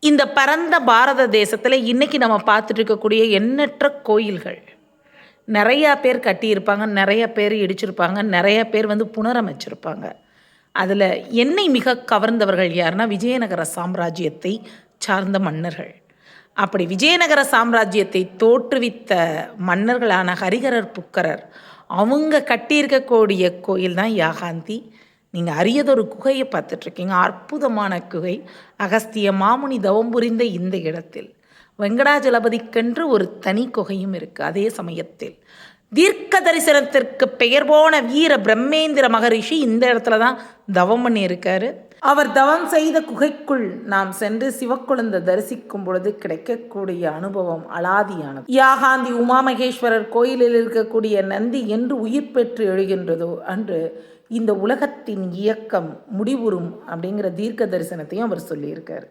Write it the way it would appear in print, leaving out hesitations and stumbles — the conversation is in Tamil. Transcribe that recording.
இந்த பரந்த பாரத தேசத்தில் இன்றைக்கி நம்ம பார்த்துட்டு இருக்கக்கூடிய எண்ணற்ற கோயில்கள் நிறையா பேர் கட்டியிருப்பாங்க, நிறைய பேர் இடிச்சிருப்பாங்க, நிறைய பேர் புனரமைச்சிருப்பாங்க. அதில் என்னை மிக கவர்ந்தவர்கள் யாருன்னா விஜயநகர சாம்ராஜ்யத்தை சார்ந்த மன்னர்கள். அப்படி விஜயநகர சாம்ராஜ்யத்தை தோற்றுவித்த மன்னர்களான ஹரிஹரர் புக்கரர் அவங்க கட்டியிருக்கக்கூடிய கோயில் தான் யாகாந்தி. நீங்கள் அரியதொரு குகையை பார்த்துட்ருக்கீங்க, அற்புதமான குகை. அகஸ்திய மாமுனி தவம் புரிந்த இந்த இடத்தில் வெங்கடாஜலபதிக்கென்று ஒரு தனி குகையும் இருக்குது. அதே சமயத்தில் தீர்க்க தரிசனத்திற்கு பெயர் போன வீர பிரம்மேந்திர மகரிஷி இந்த இடத்துல தான் தவம் பண்ணியிருக்காரு. அவர் தவம் செய்த குகைக்குள் நாம் சென்று சிவக்குழந்தை தரிசிக்கும் பொழுது கிடைக்கக்கூடிய அனுபவம் அலாதியானது. யாகாந்தி உமாமகேஸ்வரர் கோயிலில் இருக்கக்கூடிய நந்தி என்று உயிர் பெற்று எழுகின்றதோ அன்று இந்த உலகத்தின் இயக்கம் முடிவுறும் அப்படிங்கிற தீர்க்க தரிசனத்தையும் அவர் சொல்லியிருக்கார்.